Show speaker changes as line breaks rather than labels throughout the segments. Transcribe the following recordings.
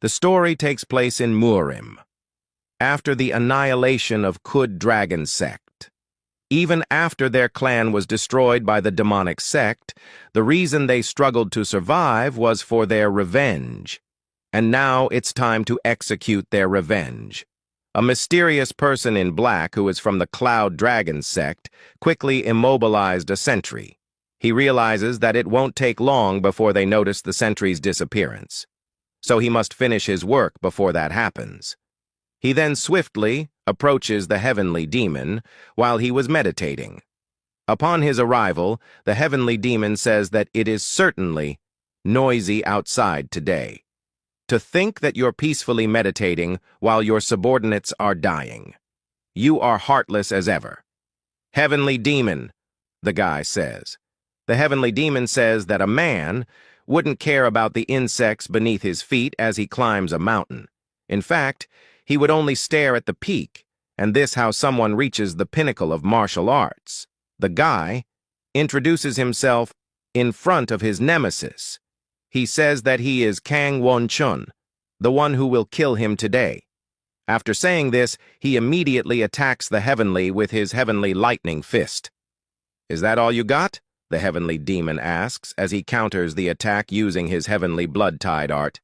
The story takes place in Murim, after the annihilation of Kud Dragon Sect. Even after their clan was destroyed by the demonic sect, the reason they struggled to survive was for their revenge. And now it's time to execute their revenge. A mysterious person in black who is from the Cloud Dragon sect quickly immobilized a sentry. He realizes that it won't take long before they notice the sentry's disappearance. So he must finish his work before that happens. He then swiftly approaches the heavenly demon while he was meditating. Upon his arrival, the heavenly demon says that it is certainly noisy outside today. To think that you're peacefully meditating while your subordinates are dying. You are heartless as ever. Heavenly demon, the guy says. The heavenly demon says that a man wouldn't care about the insects beneath his feet as he climbs a mountain. In fact, he would only stare at the peak, and this how someone reaches the pinnacle of martial arts. The guy introduces himself in front of his nemesis. He says that he is Kang Won-chun, the one who will kill him today. After saying this, he immediately attacks the heavenly with his heavenly lightning fist. "Is that all you got?" the heavenly demon asks as he counters the attack using his heavenly blood-tide art.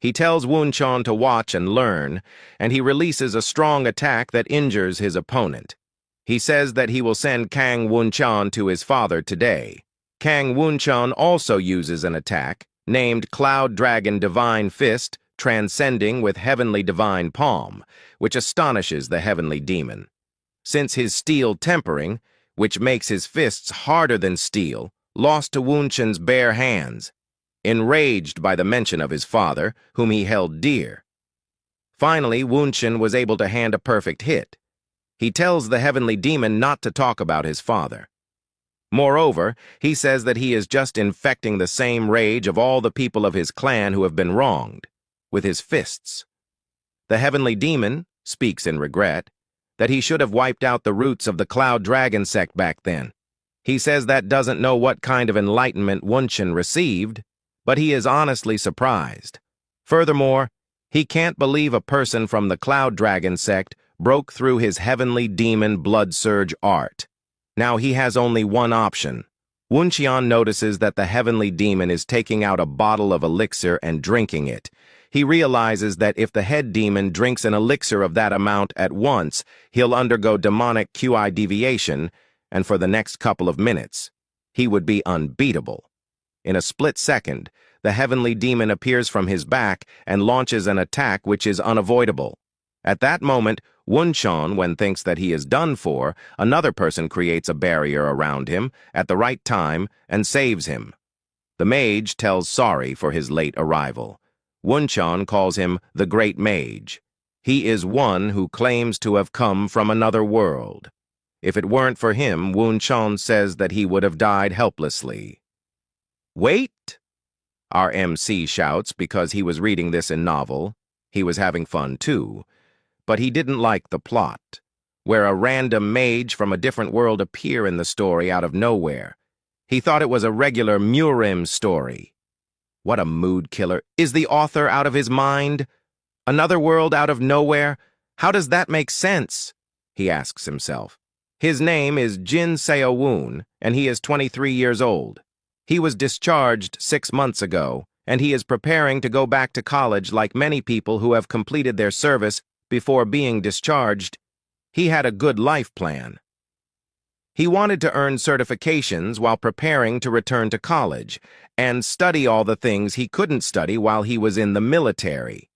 He tells Wun-chun to watch and learn, and he releases a strong attack that injures his opponent. He says that he will send Kang Wun-chun to his father today. Kang Wun-chun also uses an attack, named Cloud Dragon Divine Fist, transcending with Heavenly Divine Palm, which astonishes the heavenly demon. Since his steel tempering, which makes his fists harder than steel, lost to Wun-chun's bare hands, enraged by the mention of his father, whom he held dear. Finally, Wun-chun was able to hand a perfect hit. He tells the heavenly demon not to talk about his father. Moreover, he says that he is just infecting the same rage of all the people of his clan who have been wronged, with his fists. The heavenly demon speaks in regret that he should have wiped out the roots of the Cloud Dragon sect back then. He says that doesn't know what kind of enlightenment Wun-chun received, but he is honestly surprised. Furthermore, he can't believe a person from the Cloud Dragon sect broke through his heavenly demon blood surge art. Now he has only one option. Wun-chun notices that the heavenly demon is taking out a bottle of elixir and drinking it. He realizes that if the head demon drinks an elixir of that amount at once, he'll undergo demonic QI deviation, and for the next couple of minutes, he would be unbeatable. In a split second, the heavenly demon appears from his back and launches an attack which is unavoidable. At that moment, Wun-chun, when thinks that he is done for, another person creates a barrier around him at the right time and saves him. The mage tells sorry for his late arrival. Wun-chun calls him the Great Mage. He is one who claims to have come from another world. If it weren't for him, Wun-chun says that he would have died helplessly. "Wait!" our MC shouts because he was reading this in novel. He was having fun too. But he didn't like the plot, where a random mage from a different world appear in the story out of nowhere. He thought it was a regular Murim story. What a mood killer. Is the author out of his mind? Another world out of nowhere? How does that make sense? He asks himself. His name is Jin Seo-woon, and he is 23 years old. He was discharged 6 months ago, and he is preparing to go back to college like many people who have completed their service before being discharged. He had a good life plan. He wanted to earn certifications while preparing to return to college and study all the things he couldn't study while he was in the military.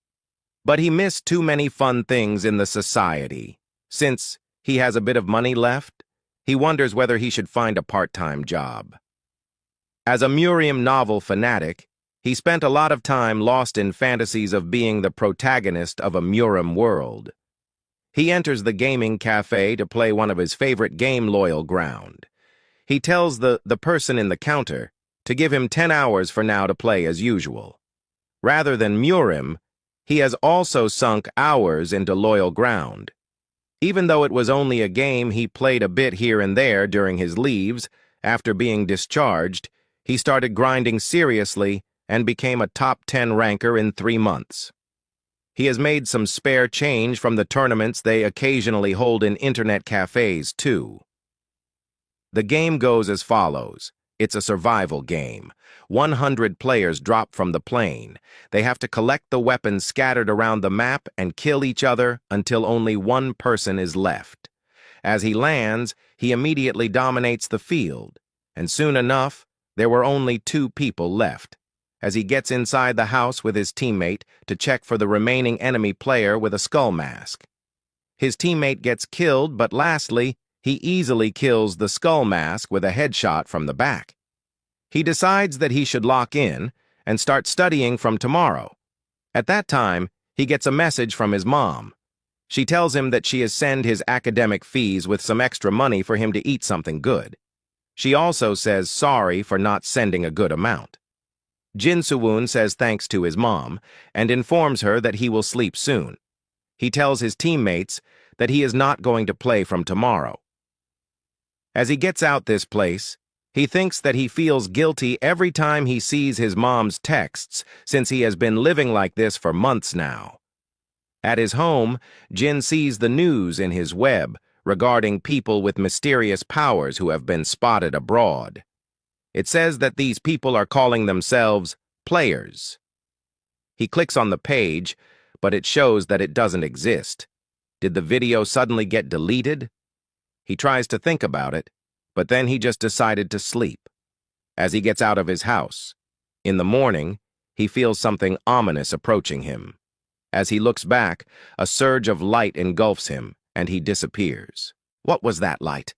But he missed too many fun things in the society. Since he has a bit of money left, he wonders whether he should find a part-time job. As a Murim novel fanatic, he spent a lot of time lost in fantasies of being the protagonist of a Murim world. He enters the gaming cafe to play one of his favorite game, Loyal Ground. He tells the person in the counter to give him 10 hours for now to play as usual. Rather than Murim, he has also sunk hours into Loyal Ground. Even though it was only a game he played a bit here and there during his leaves, after being discharged, he started grinding seriously and became a top 10 ranker in 3 months. He has made some spare change from the tournaments they occasionally hold in internet cafes, too. The game goes as follows. It's a survival game. 100 players drop from the plane. They have to collect the weapons scattered around the map and kill each other until only one person is left. As he lands, he immediately dominates the field, and soon enough, there were only 2 people left. As he gets inside the house with his teammate to check for the remaining enemy player with a skull mask. His teammate gets killed, but lastly, he easily kills the skull mask with a headshot from the back. He decides that he should lock in and start studying from tomorrow. At that time, he gets a message from his mom. She tells him that she has sent his academic fees with some extra money for him to eat something good. She also says sorry for not sending a good amount. Jin Soo-woon says thanks to his mom and informs her that he will sleep soon. He tells his teammates that he is not going to play from tomorrow. As he gets out this place, he thinks that he feels guilty every time he sees his mom's texts since he has been living like this for months now. At his home, Jin sees the news in his web regarding people with mysterious powers who have been spotted abroad. It says that these people are calling themselves players. He clicks on the page, but it shows that it doesn't exist. Did the video suddenly get deleted? He tries to think about it, but then he just decided to sleep. As he gets out of his house, in the morning, he feels something ominous approaching him. As he looks back, a surge of light engulfs him, and he disappears. What was that light?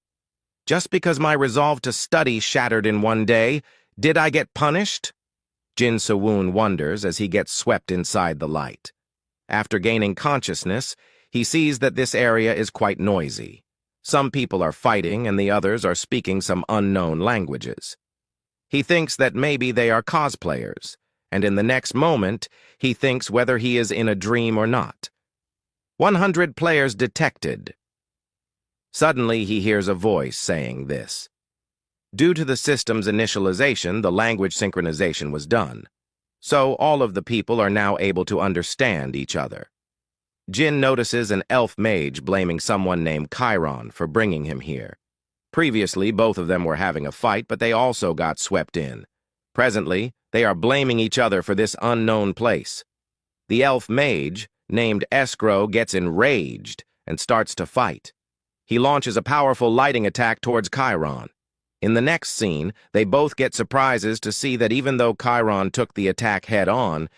Just because my resolve to study shattered in one day, did I get punished? Jin Soo-woon wonders as he gets swept inside the light. After gaining consciousness, he sees that this area is quite noisy. Some people are fighting and the others are speaking some unknown languages. He thinks that maybe they are cosplayers, and in the next moment, he thinks whether he is in a dream or not. 100 players detected. Suddenly, he hears a voice saying this. Due to the system's initialization, the language synchronization was done. So all of the people are now able to understand each other. Jin notices an elf mage blaming someone named Chiron for bringing him here. Previously, both of them were having a fight, but they also got swept in. Presently, they are blaming each other for this unknown place. The elf mage, named Escrow, gets enraged and starts to fight. He launches a powerful lighting attack towards Chiron. In the next scene, they both get surprises to see that even though Chiron took the attack head-on,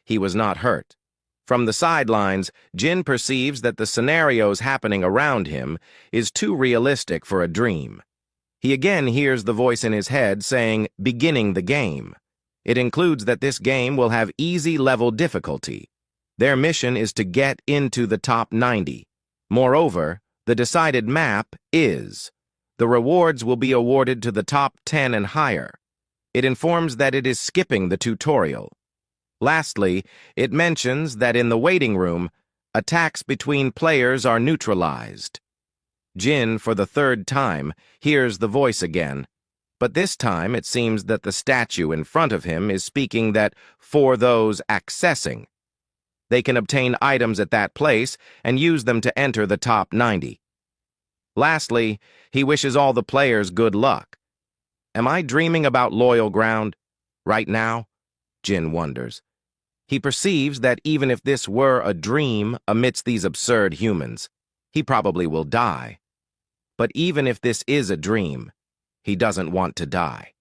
he was not hurt. From the sidelines, Jin perceives that the scenarios happening around him is too realistic for a dream. He again hears the voice in his head saying, beginning the game. It includes that this game will have easy level difficulty. Their mission is to get into the top 90. Moreover, the decided map is. The rewards will be awarded to the top 10 and higher. It informs that it is skipping the tutorial. Lastly, it mentions that in the waiting room, attacks between players are neutralized. Jin, for the 3rd time, hears the voice again, but this time it seems that the statue in front of him is speaking that for those accessing. They can obtain items at that place and use them to enter the top 90. Lastly, he wishes all the players good luck. Am I dreaming about loyal ground? Right now? Jin wonders. He perceives that even if this were a dream amidst these absurd humans, he probably will die. But even if this is a dream, he doesn't want to die.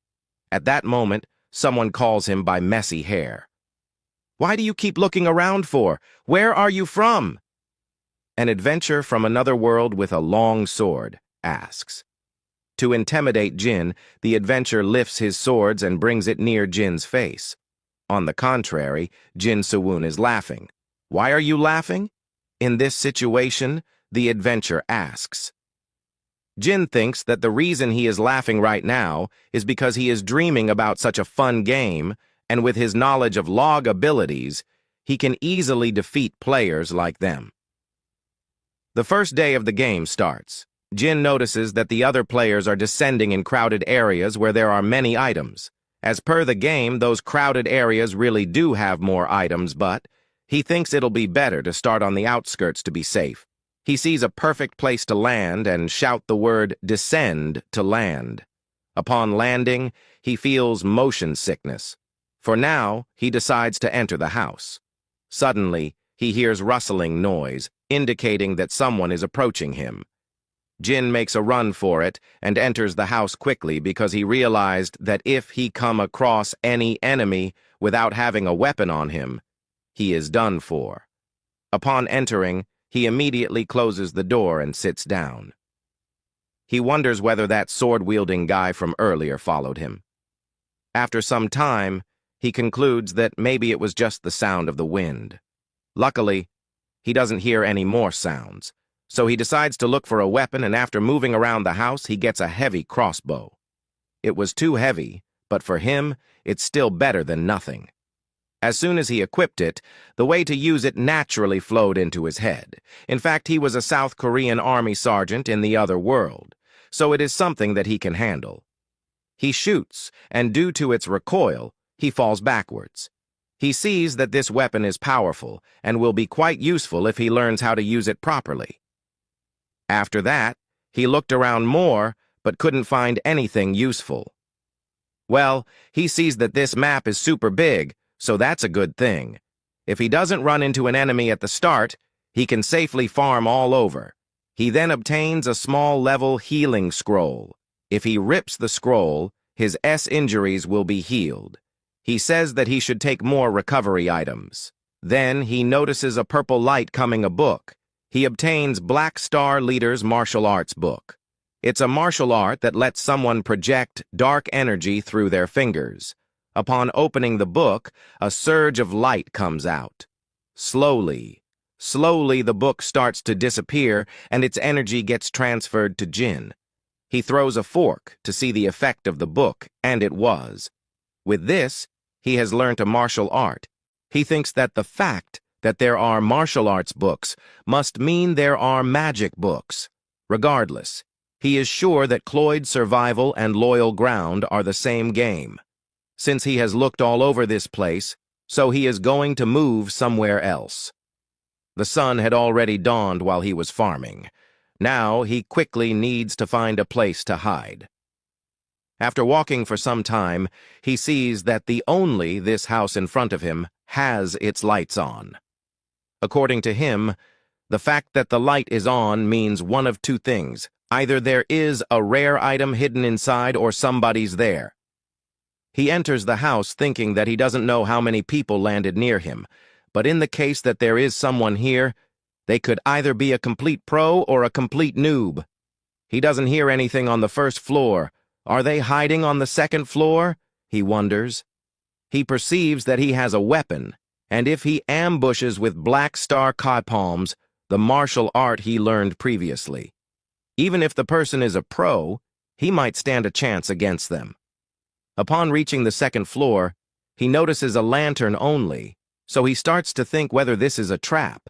At that moment, someone calls him by messy hair. Why do you keep looking around for? Where are you from? An adventure from another world with a long sword asks. To intimidate Jin, the adventurer lifts his swords and brings it near Jin's face. On the contrary, Jin Soo-woon is laughing. Why are you laughing? In this situation, the adventurer asks. Jin thinks that the reason he is laughing right now is because he is dreaming about such a fun game, and with his knowledge of log abilities, he can easily defeat players like them. The first day of the game starts. Jin notices that the other players are descending in crowded areas where there are many items. As per the game, those crowded areas really do have more items, but He thinks it'll be better to start on the outskirts to be safe. He sees a perfect place to land and shout the word descend to land. Upon landing, he feels motion sickness. For now, he decides to enter the house. Suddenly, he hears rustling noise, indicating that someone is approaching him. Jin makes a run for it and enters the house quickly because he realized that if he come across any enemy without having a weapon on him, he is done for. Upon entering, he immediately closes the door and sits down. He wonders whether that sword-wielding guy from earlier followed him. After some time, he concludes that maybe it was just the sound of the wind. Luckily, he doesn't hear any more sounds, so he decides to look for a weapon, and after moving around the house, he gets a heavy crossbow. It was too heavy, but for him, it's still better than nothing. As soon as he equipped it, the way to use it naturally flowed into his head. In fact, he was a South Korean army sergeant in the other world, so it is something that he can handle. He shoots, and due to its recoil, he falls backwards. He sees that this weapon is powerful and will be quite useful if he learns how to use it properly. After that, he looked around more, but couldn't find anything useful. Well, he sees that this map is super big, so that's a good thing. If he doesn't run into an enemy at the start, he can safely farm all over. He then obtains a small level healing scroll. If he rips the scroll, his S injuries will be healed. He says that he should take more recovery items. Then he notices a purple light coming a book. He obtains Black Star Leader's martial arts book. It's a martial art that lets someone project dark energy through their fingers. Upon opening the book, a surge of light comes out. Slowly the book starts to disappear and its energy gets transferred to Jin. He throws a fork to see the effect of the book, and it was. With this, he has learnt a martial art. He thinks that the fact that there are martial arts books must mean there are magic books. Regardless, he is sure that Cloyd's survival and loyal ground are the same game. Since he has looked all over this place, so he is going to move somewhere else. The sun had already dawned while he was farming. Now he quickly needs to find a place to hide. After walking for some time, he sees that this house in front of him has its lights on. According to him, the fact that the light is on means one of two things. Either there is a rare item hidden inside or somebody's there. He enters the house thinking that he doesn't know how many people landed near him, but in the case that there is someone here, they could either be a complete pro or a complete noob. He doesn't hear anything on the first floor. Are they hiding on the second floor? He wonders. He perceives that he has a weapon, and if he ambushes with Black Star Kaipalms, the martial art he learned previously. Even if the person is a pro, he might stand a chance against them. Upon reaching the second floor, he notices a lantern only, so he starts to think whether this is a trap.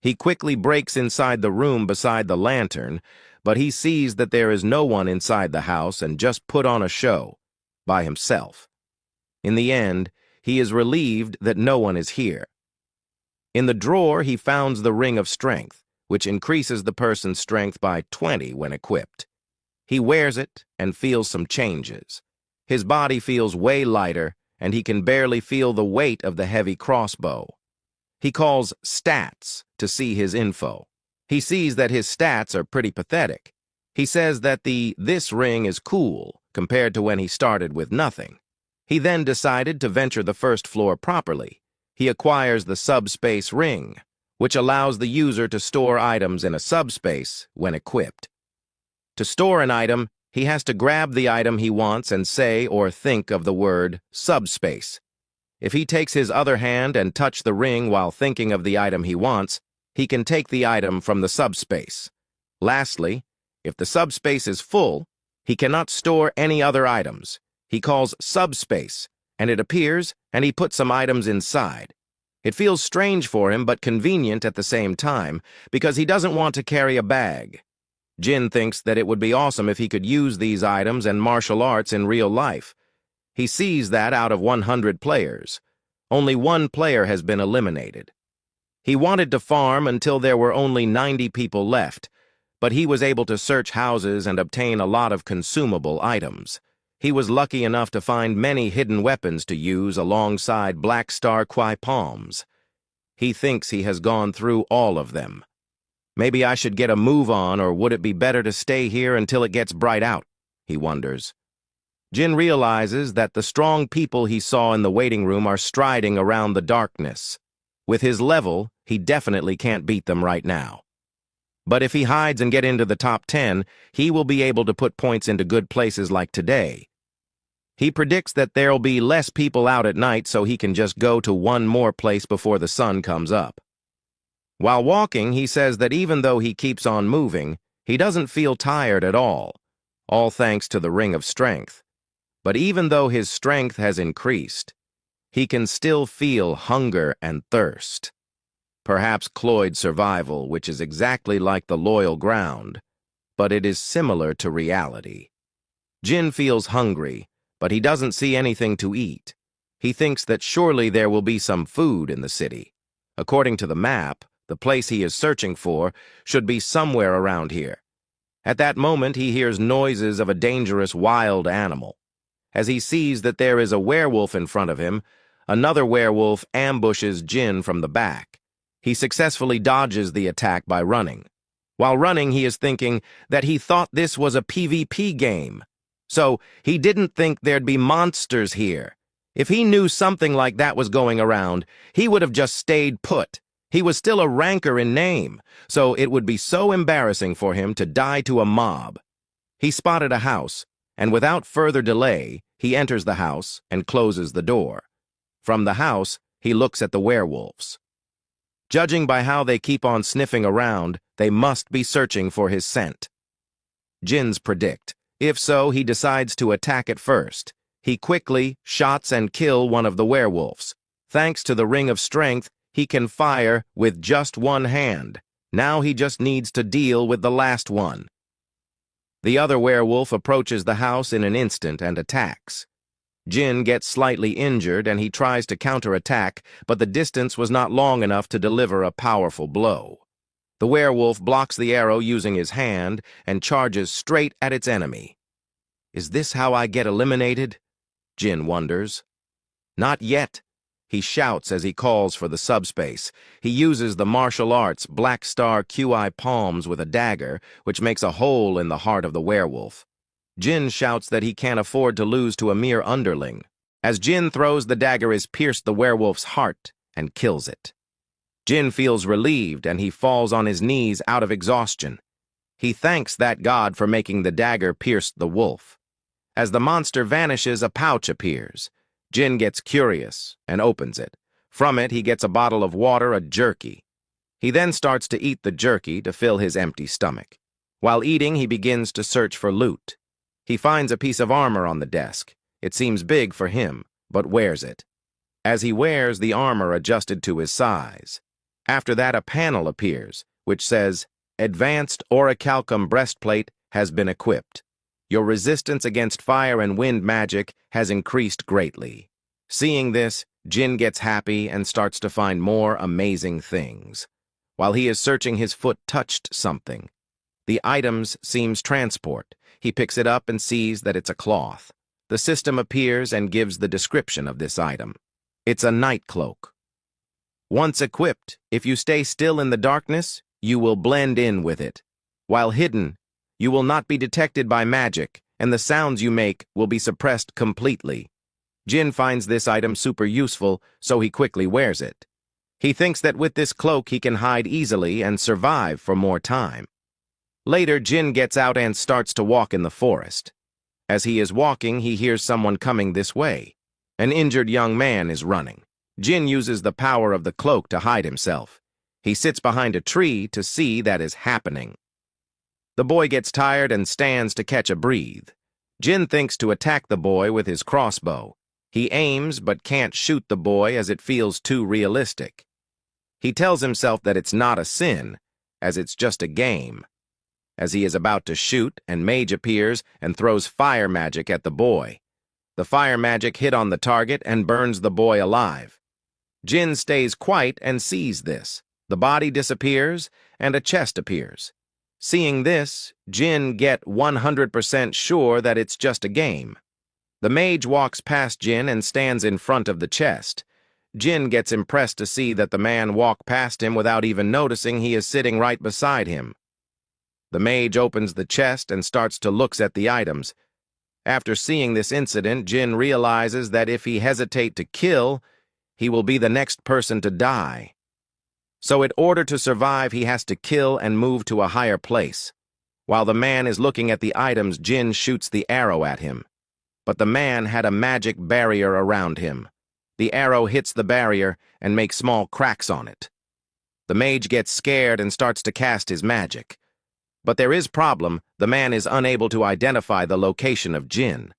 He quickly breaks inside the room beside the lantern, but he sees that there is no one inside the house and just put on a show, by himself. In the end, he is relieved that no one is here. In the drawer, he finds the Ring of Strength, which increases the person's strength by 20 when equipped. He wears it and feels some changes. His body feels way lighter, and he can barely feel the weight of the heavy crossbow. He calls stats to see his info. He sees that his stats are pretty pathetic. He says that this ring is cool compared to when he started with nothing. He then decided to venture the first floor properly. He acquires the subspace ring, which allows the user to store items in a subspace when equipped. To store an item, he has to grab the item he wants and say or think of the word subspace. If he takes his other hand and touch the ring while thinking of the item he wants, he can take the item from the subspace. Lastly, if the subspace is full, he cannot store any other items. He calls subspace, and it appears, and he puts some items inside. It feels strange for him but convenient at the same time, because he doesn't want to carry a bag. Jin thinks that it would be awesome if he could use these items and martial arts in real life. He sees that out of 100 players, Only one player has been eliminated. He wanted to farm until there were only 90 people left, but he was able to search houses and obtain a lot of consumable items. He was lucky enough to find many hidden weapons to use alongside Black Star Kwai Palms. He thinks he has gone through all of them. Maybe I should get a move on, or would it be better to stay here until it gets bright out? He wonders. Jin realizes that the strong people he saw in the waiting room are striding around the darkness. With his level, he definitely can't beat them right now. But if he hides and get into the top 10, he will be able to put points into good places like today. He predicts that there'll be less people out at night, so he can just go to one more place before the sun comes up. While walking, he says that even though he keeps on moving, he doesn't feel tired at all thanks to the Ring of Strength. But even though his strength has increased, he can still feel hunger and thirst. Perhaps cloyed survival, which is exactly like the loyal ground, but it is similar to reality. Jin feels hungry, but he doesn't see anything to eat. He thinks that surely there will be some food in the city. According to the map, the place he is searching for should be somewhere around here. At that moment, he hears noises of a dangerous wild animal. As he sees that there is a werewolf in front of him, another werewolf ambushes Jin from the back. He successfully dodges the attack by running. While running, he is thinking that he thought this was a PvP game. So he didn't think there'd be monsters here. If he knew something like that was going around, he would have just stayed put. He was still a ranker in name, so it would be so embarrassing for him to die to a mob. He spotted a house, and without further delay, he enters the house and closes the door. From the house, he looks at the werewolves. Judging by how they keep on sniffing around, they must be searching for his scent. Jin's predict. If so, he decides to attack it first. He quickly shots and kills one of the werewolves. Thanks to the Ring of Strength, he can fire with just one hand. Now he just needs to deal with the last one. The other werewolf approaches the house in an instant and attacks. Jin gets slightly injured and he tries to counterattack, but the distance was not long enough to deliver a powerful blow. The werewolf blocks the arrow using his hand and charges straight at its enemy. Is this how I get eliminated? Jin wonders. Not yet. He shouts as he calls for the subspace. He uses the martial arts Black Star Kwai Palms with a dagger, which makes a hole in the heart of the werewolf. Jin shouts that he can't afford to lose to a mere underling. As Jin throws, the dagger is pierced the werewolf's heart and kills it. Jin feels relieved and he falls on his knees out of exhaustion. He thanks that god for making the dagger pierce the wolf. As the monster vanishes, a pouch appears. Jin gets curious and opens it. From it, he gets a bottle of water, a jerky. He then starts to eat the jerky to fill his empty stomach. While eating, he begins to search for loot. He finds a piece of armor on the desk. It seems big for him, but wears it. As he wears, the armor adjusted to his size. After that, a panel appears, which says, Advanced Orichalcum Breastplate has been equipped. Your resistance against fire and wind magic has increased greatly. Seeing this, Jin gets happy and starts to find more amazing things. While he is searching, his foot touched something. The items seems transport. He picks it up and sees that it's a cloth. The system appears and gives the description of this item. It's a night cloak. Once equipped, if you stay still in the darkness, you will blend in with it. While hidden, you will not be detected by magic, and the sounds you make will be suppressed completely. Jin finds this item super useful, so he quickly wears it. He thinks that with this cloak he can hide easily and survive for more time. Later, Jin gets out and starts to walk in the forest. As he is walking, he hears someone coming this way. An injured young man is running. Jin uses the power of the cloak to hide himself. He sits behind a tree to see that is happening. The boy gets tired and stands to catch a breath. Jin thinks to attack the boy with his crossbow. He aims but can't shoot the boy as it feels too realistic. He tells himself that it's not a sin, as it's just a game. As he is about to shoot, and Mage appears and throws fire magic at the boy. The fire magic hit on the target and burns the boy alive. Jin stays quiet and sees this. The body disappears, and a chest appears. Seeing this, Jin get 100% sure that it's just a game. The mage walks past Jin and stands in front of the chest. Jin gets impressed to see that the man walked past him without even noticing he is sitting right beside him. The mage opens the chest and starts to look at the items. After seeing this incident, Jin realizes that if he hesitates to kill, he will be the next person to die. So in order to survive, he has to kill and move to a higher place. While the man is looking at the items, Jin shoots the arrow at him. But the man had a magic barrier around him. The arrow hits the barrier and makes small cracks on it. The mage gets scared and starts to cast his magic. But there is problem. The man is unable to identify the location of Jin.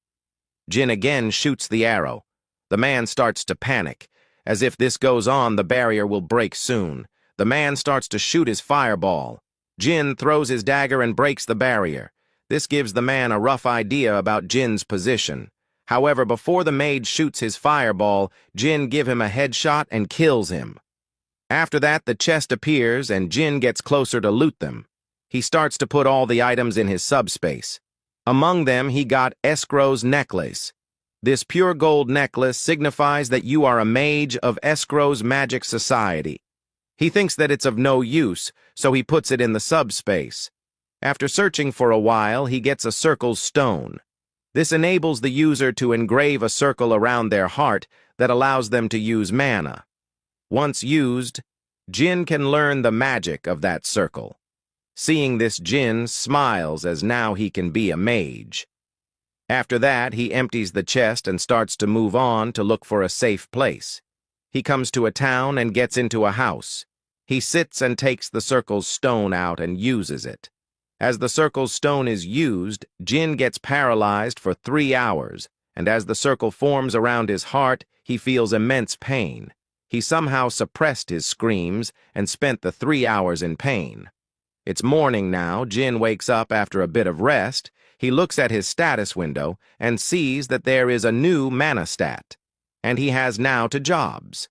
Jin again shoots the arrow. The man starts to panic. As if this goes on, the barrier will break soon. The man starts to shoot his fireball. Jin throws his dagger and breaks the barrier. This gives the man a rough idea about Jin's position. However, before the mage shoots his fireball, Jin gives him a headshot and kills him. After that, the chest appears and Jin gets closer to loot them. He starts to put all the items in his subspace. Among them, he got Escrow's necklace. This pure gold necklace signifies that you are a mage of Escrow's magic society. He thinks that it's of no use, so he puts it in the subspace. After searching for a while, he gets a circle stone. This enables the user to engrave a circle around their heart that allows them to use mana. Once used, Jin can learn the magic of that circle. Seeing this, Jin smiles as now he can be a mage. After that, he empties the chest and starts to move on to look for a safe place. He comes to a town and gets into a house. He sits and takes the circle's stone out and uses it. As the circle's stone is used, Jin gets paralyzed for 3 hours, and as the circle forms around his heart, he feels immense pain. He somehow suppressed his screams and spent the 3 hours in pain. It's morning now. Jin wakes up after a bit of rest. He looks at his status window and sees that there is a new mana stat, and he has now 2 jobs.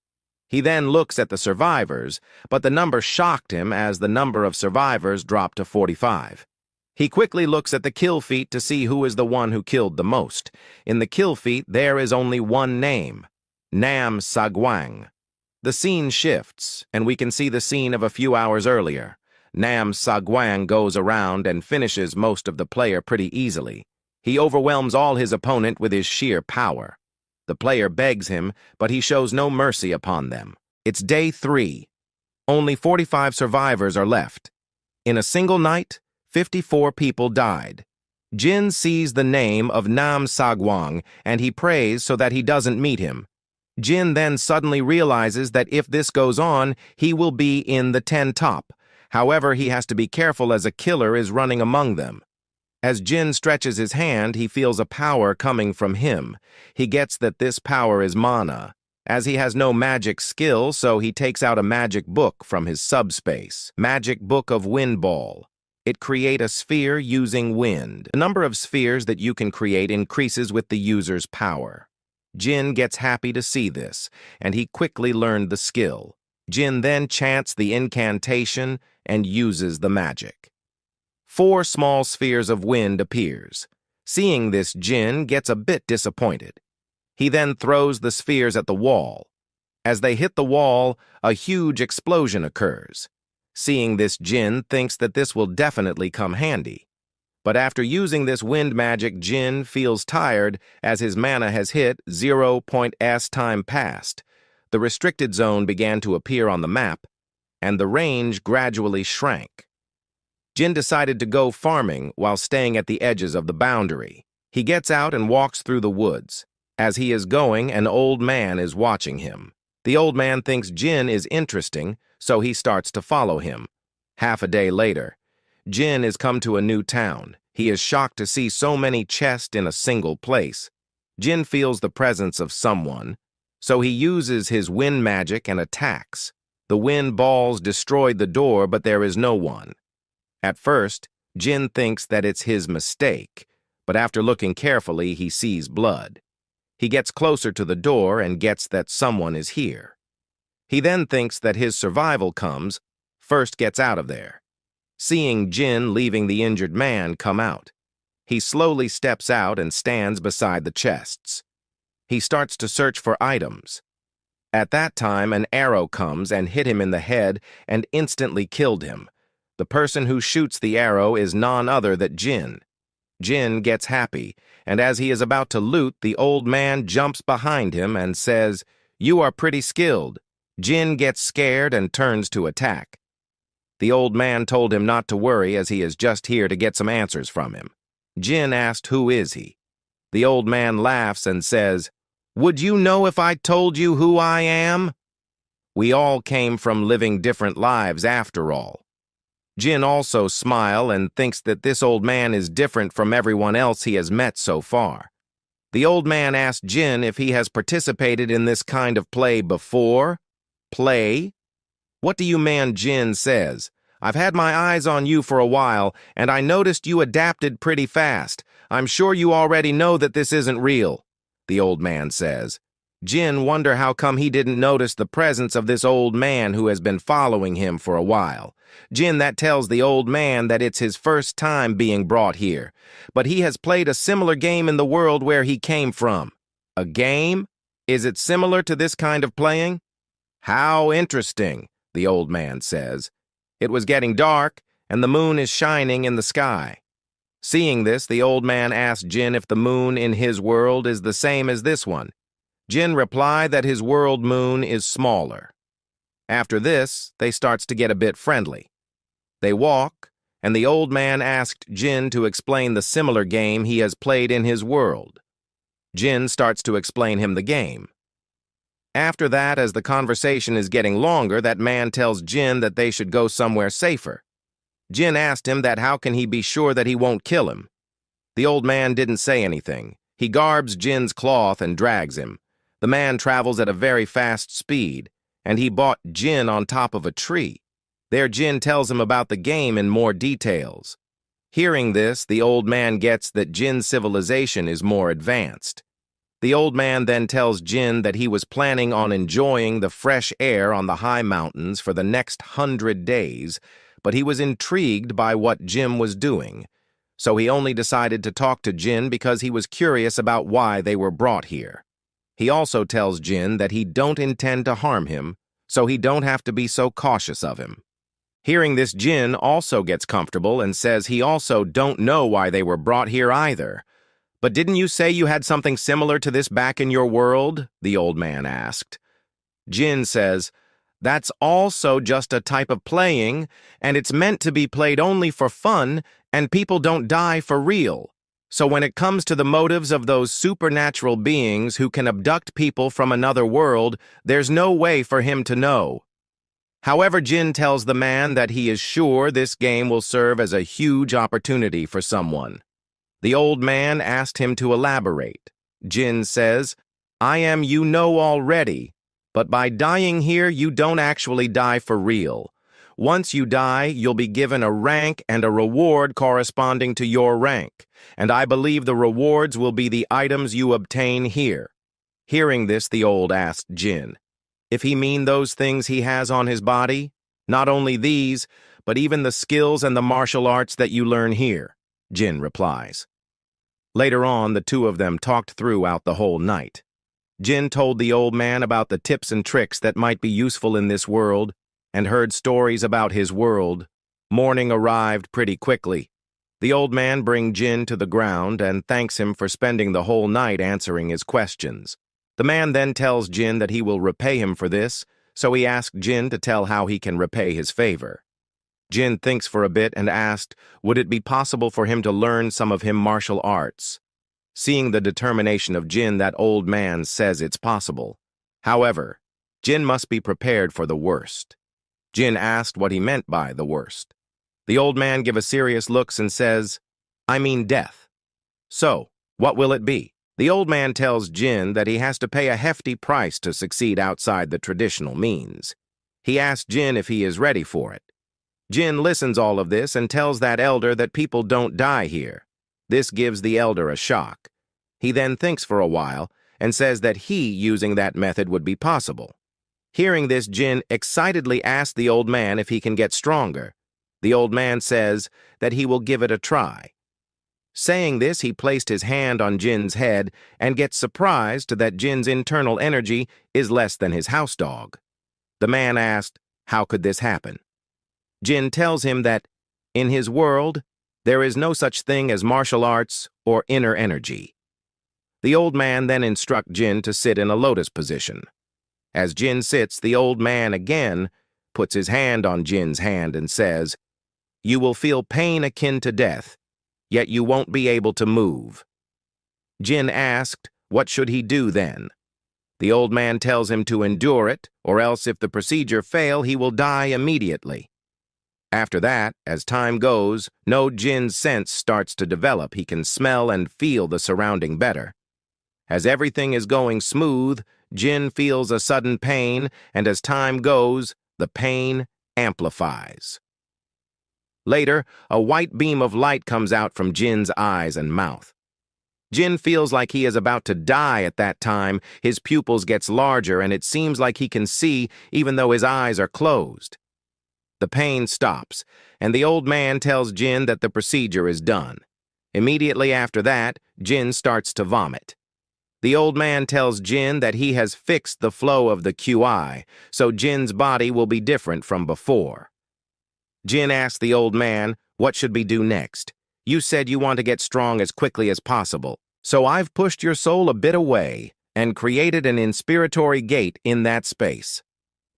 He then looks at the survivors, but the number shocked him as the number of survivors dropped to 45. He quickly looks at the kill feat to see who is the one who killed the most. In the kill feat, there is only one name, Nam Sagwang. The scene shifts, and we can see the scene of a few hours earlier. Nam Sagwang goes around and finishes most of the player pretty easily. He overwhelms all his opponent with his sheer power. The player begs him, but he shows no mercy upon them. It's day 3. Only 45 survivors are left. In a single night, 54 people died. Jin sees the name of Nam Sagwang, and he prays so that he doesn't meet him. Jin then suddenly realizes that if this goes on, he will be in the 10 top. However, he has to be careful as a killer is running among them. As Jin stretches his hand, he feels a power coming from him. He gets that this power is mana. As he has no magic skill, so he takes out a magic book from his subspace. Magic Book of Wind Ball. It creates a sphere using wind. The number of spheres that you can create increases with the user's power. Jin gets happy to see this, and he quickly learned the skill. Jin then chants the incantation and uses the magic. 4 small spheres of wind appears. Seeing this, Jin gets a bit disappointed. He then throws the spheres at the wall. As they hit the wall, a huge explosion occurs. Seeing this, Jin thinks that this will definitely come handy. But after using this wind magic, Jin feels tired as his mana has hit 0.s time passed. The restricted zone began to appear on the map, and the range gradually shrank. Jin decided to go farming while staying at the edges of the boundary. He gets out and walks through the woods. As he is going, an old man is watching him. The old man thinks Jin is interesting, so he starts to follow him. Half a day later, Jin has come to a new town. He is shocked to see so many chests in a single place. Jin feels the presence of someone, so he uses his wind magic and attacks. The wind balls destroyed the door, but there is no one. At first, Jin thinks that it's his mistake, but after looking carefully, he sees blood. He gets closer to the door and gets that someone is here. He then thinks that his survival first gets out of there. Seeing Jin leaving the injured man come out, he slowly steps out and stands beside the chests. He starts to search for items. At that time, an arrow comes and hit him in the head and instantly killed him. The person who shoots the arrow is none other than Jin. Jin gets happy, and as he is about to loot, the old man jumps behind him and says, "You are pretty skilled." Jin gets scared and turns to attack. The old man told him not to worry as he is just here to get some answers from him. Jin asked who is he. The old man laughs and says, "Would you know if I told you who I am? We all came from living different lives after all." Jin also smiles and thinks that this old man is different from everyone else he has met so far. The old man asked Jin if he has participated in this kind of play before. Play? What do you mean? Jin says. "I've had my eyes on you for a while, and I noticed you adapted pretty fast. I'm sure you already know that this isn't real," the old man says. Jin wonder how come he didn't notice the presence of this old man who has been following him for a while. Jin that tells the old man that it's his first time being brought here, but he has played a similar game in the world where he came from. A game? Is it similar to this kind of playing? How interesting, the old man says. It was getting dark, and the moon is shining in the sky. Seeing this, the old man asked Jin if the moon in his world is the same as this one. Jin replied that his world moon is smaller. After this, they starts to get a bit friendly. They walk, and the old man asked Jin to explain the similar game he has played in his world. Jin starts to explain him the game. After that, as the conversation is getting longer, that man tells Jin that they should go somewhere safer. Jin asked him that how can he be sure that he won't kill him. The old man didn't say anything. He garbs Jin's cloth and drags him. The man travels at a very fast speed, and he bought Jin on top of a tree. There Jin tells him about the game in more details. Hearing this, the old man gets that Jin's civilization is more advanced. The old man then tells Jin that he was planning on enjoying the fresh air on the high mountains for the next 100 days, but he was intrigued by what Jin was doing. So he only decided to talk to Jin because he was curious about why they were brought here. He also tells Jin that he don't intend to harm him, so he don't have to be so cautious of him. Hearing this, Jin also gets comfortable and says he also don't know why they were brought here either. "But didn't you say you had something similar to this back in your world?" the old man asked. Jin says, "That's also just a type of playing, and it's meant to be played only for fun, and people don't die for real. So when it comes to the motives of those supernatural beings who can abduct people from another world, there's no way for him to know." However, Jin tells the man that he is sure this game will serve as a huge opportunity for someone. The old man asked him to elaborate. Jin says, "I am you know already, but by dying here you don't actually die for real. Once you die, you'll be given a rank and a reward corresponding to your rank, and I believe the rewards will be the items you obtain here." Hearing this, the old asked Jin if he mean those things he has on his body. "Not only these, but even the skills and the martial arts that you learn here," Jin replies. Later on, the two of them talked throughout the whole night. Jin told the old man about the tips and tricks that might be useful in this world, and heard stories about his world. Morning arrived pretty quickly. The old man brings Jin to the ground and thanks him for spending the whole night answering his questions. The man then tells Jin that he will repay him for this, so he asked Jin to tell how he can repay his favor. Jin thinks for a bit and asked, would it be possible for him to learn some of him martial arts? Seeing the determination of Jin, that old man says it's possible. However, Jin must be prepared for the worst. Jin asked what he meant by the worst. The old man gives a serious look and says, "I mean death." "So, what will it be?" The old man tells Jin that he has to pay a hefty price to succeed outside the traditional means. He asks Jin if he is ready for it. Jin listens all of this and tells that elder that people don't die here. This gives the elder a shock. He then thinks for a while and says that he using that method would be possible. Hearing this, Jin excitedly asks the old man if he can get stronger. The old man says that he will give it a try. Saying this, he placed his hand on Jin's head and gets surprised that Jin's internal energy is less than his house dog. The man asked, how could this happen? Jin tells him that, in his world, there is no such thing as martial arts or inner energy. The old man then instructs Jin to sit in a lotus position. As Jin sits, the old man again puts his hand on Jin's hand and says, "You will feel pain akin to death, yet you won't be able to move." Jin asked, what should he do then? The old man tells him to endure it, or else if the procedure fail, he will die immediately. After that, as time goes, Jin's sense starts to develop. He can smell and feel the surrounding better. As everything is going smooth, Jin feels a sudden pain, and as time goes, the pain amplifies. Later, a white beam of light comes out from Jin's eyes and mouth. Jin feels like he is about to die at that time. His pupils gets larger, and it seems like he can see even though his eyes are closed. The pain stops, and the old man tells Jin that the procedure is done. Immediately after that, Jin starts to vomit. The old man tells Jin that he has fixed the flow of the QI, so Jin's body will be different from before. Jin asks the old man, what should we do next? You said you want to get strong as quickly as possible, so I've pushed your soul a bit away and created an inspiratory gate in that space.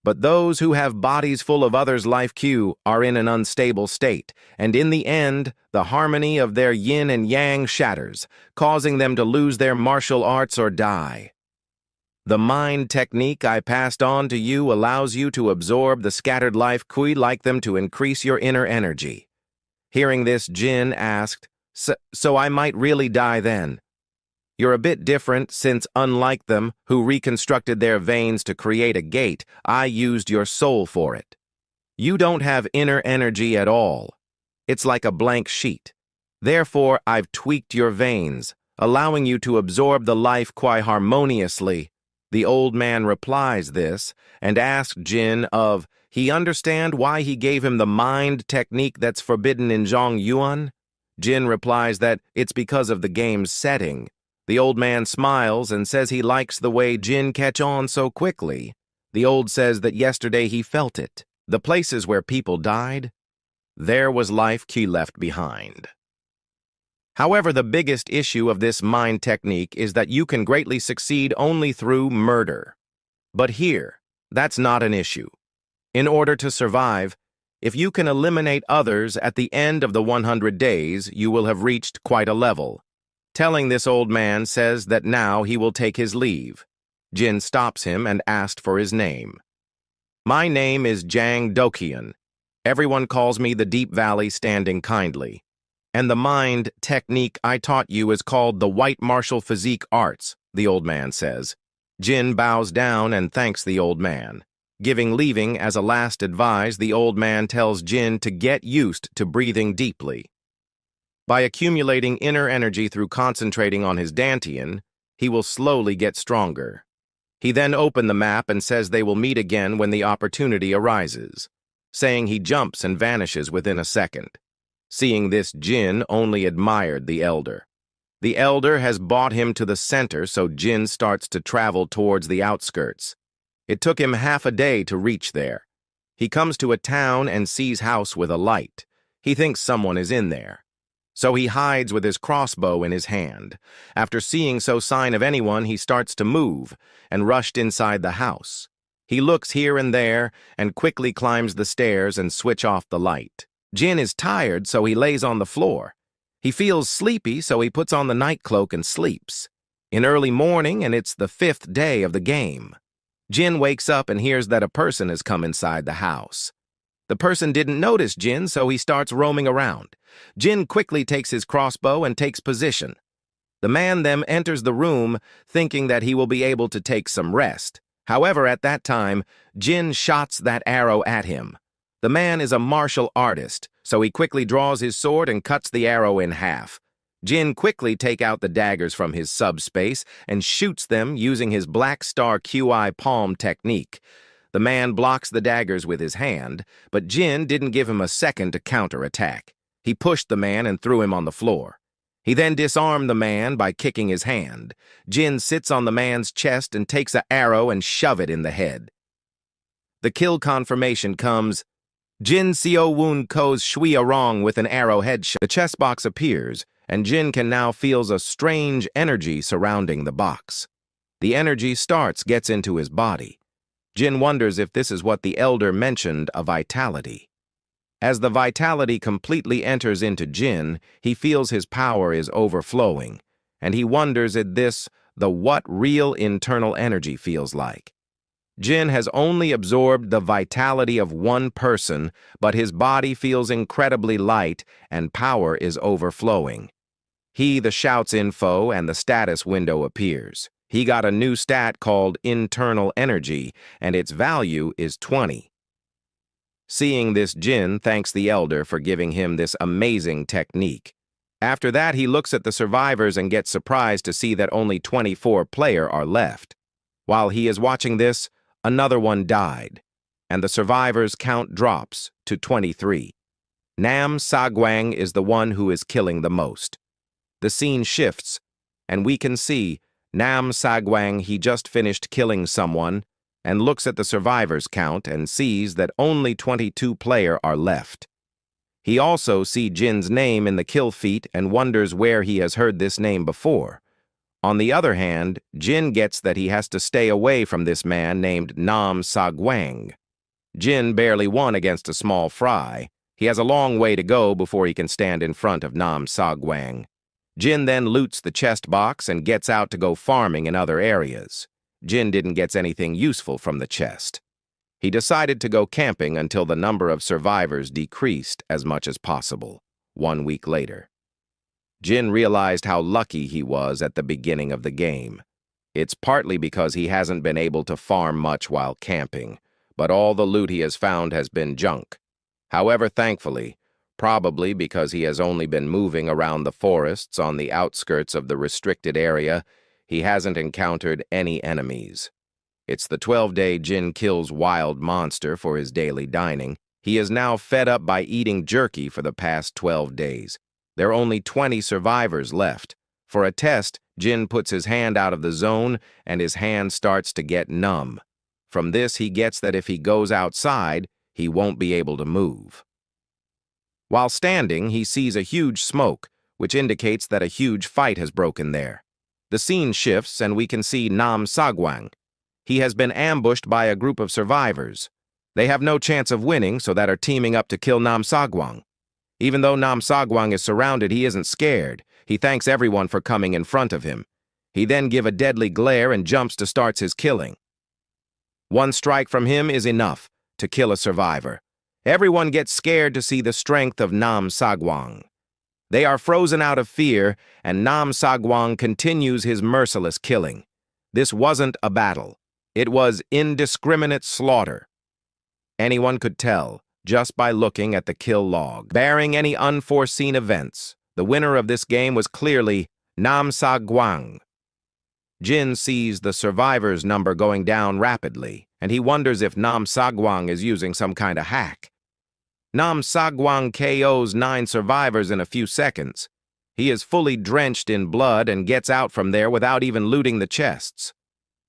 But those who have bodies full of others' life Q are in an unstable state, and in the end, the harmony of their yin and yang shatters, causing them to lose their martial arts or die. The mind technique I passed on to you allows you to absorb the scattered life Kui like them to increase your inner energy. Hearing this, Jin asked, so I might really die then? You're a bit different since, unlike them, who reconstructed their veins to create a gate, I used your soul for it. You don't have inner energy at all. It's like a blank sheet. Therefore, I've tweaked your veins, allowing you to absorb the life quite harmoniously. The old man replies this and asks Jin of, he understand why he gave him the mind technique that's forbidden in Zhongyuan? Jin replies that it's because of the game's setting. The old man smiles and says he likes the way Jin catch on so quickly. The old says that yesterday he felt it. The places where people died, there was life Qi left behind. However, the biggest issue of this mind technique is that you can greatly succeed only through murder. But here, that's not an issue. In order to survive, if you can eliminate others at the end of the 100 days, you will have reached quite a level. Telling this old man says that now he will take his leave. Jin stops him and asked for his name. My name is Jang Dokian. Everyone calls me the Deep Valley Standing Kindly. And the mind technique I taught you is called the White Martial Physique Arts, the old man says. Jin bows down and thanks the old man. Leaving as a last advice, the old man tells Jin to get used to breathing deeply. By accumulating inner energy through concentrating on his dantian, he will slowly get stronger. He then opens the map and says they will meet again when the opportunity arises, saying he jumps and vanishes within a second. Seeing this, Jin only admired the elder. The elder has brought him to the center, so Jin starts to travel towards the outskirts. It took him half a day to reach there. He comes to a town and sees a house with a light. He thinks someone is in there. So he hides with his crossbow in his hand. After seeing no sign of anyone, he starts to move and rushed inside the house. He looks here and there and quickly climbs the stairs and switch off the light. Jin is tired, so he lays on the floor. He feels sleepy, so he puts on the night cloak and sleeps. In early morning, and it's the 5th day of the game. Jin wakes up and hears that a person has come inside the house. The person didn't notice Jin, so he starts roaming around. Jin quickly takes his crossbow and takes position. The man then enters the room, thinking that he will be able to take some rest. However, at that time, Jin shots that arrow at him. The man is a martial artist, so he quickly draws his sword and cuts the arrow in half. Jin quickly takes out the daggers from his subspace and shoots them using his Black Star QI palm technique. The man blocks the daggers with his hand, but Jin didn't give him a second to counterattack. He pushed the man and threw him on the floor. He then disarmed the man by kicking his hand. Jin sits on the man's chest and takes an arrow and shoves it in the head. The kill confirmation comes. Jin Seo Woon Ko's Shui Arong with an arrow headshot. The chest box appears, and Jin can now feels a strange energy surrounding the box. The energy gets into his body. Jin wonders if this is what the elder mentioned, a vitality. As the vitality completely enters into Jin, he feels his power is overflowing, and he wonders at this, what real internal energy feels like. Jin has only absorbed the vitality of one person, but his body feels incredibly light and power is overflowing. He shouts info and the status window appears. He got a new stat called internal energy, and its value is 20. Seeing this, Jin thanks the elder for giving him this amazing technique. After that, he looks at the survivors and gets surprised to see that only 24 players are left. While he is watching this, another one died, and the survivors' count drops to 23. Nam Sagwang is the one who is killing the most. The scene shifts, and we can see Nam Sagwang, he just finished killing someone, and looks at the survivors' count and sees that only 22 players are left. He also sees Jin's name in the kill feat and wonders where he has heard this name before. On the other hand, Jin gets that he has to stay away from this man named Nam Sagwang. Jin barely won against a small fry. He has a long way to go before he can stand in front of Nam Sagwang. Jin then loots the chest box and gets out to go farming in other areas. Jin didn't get anything useful from the chest. He decided to go camping until the number of survivors decreased as much as possible. 1 week later, Jin realized how lucky he was at the beginning of the game. It's partly because he hasn't been able to farm much while camping, but all the loot he has found has been junk. However, thankfully, probably because he has only been moving around the forests on the outskirts of the restricted area, he hasn't encountered any enemies. It's the 12-day Jin kills wild monster for his daily dining. He is now fed up by eating jerky for the past 12 days. There are only 20 survivors left. For a test, Jin puts his hand out of the zone and his hand starts to get numb. From this, he gets that if he goes outside, he won't be able to move. While standing, he sees a huge smoke, which indicates that a huge fight has broken there. The scene shifts and we can see Nam Sagwang. He has been ambushed by a group of survivors. They have no chance of winning, so that are teaming up to kill Nam Sagwang. Even though Nam Sagwang is surrounded, he isn't scared. He thanks everyone for coming in front of him. He then gives a deadly glare and jumps to start his killing. One strike from him is enough to kill a survivor. Everyone gets scared to see the strength of Nam Sagwang. They are frozen out of fear, and Nam Sagwang continues his merciless killing. This wasn't a battle. It was indiscriminate slaughter. Anyone could tell just by looking at the kill log. Barring any unforeseen events, the winner of this game was clearly Nam Sagwang. Jin sees the survivors' number going down rapidly, and he wonders if Nam Sagwang is using some kind of hack. Nam Sagwang KOs 9 survivors in a few seconds. He is fully drenched in blood and gets out from there without even looting the chests.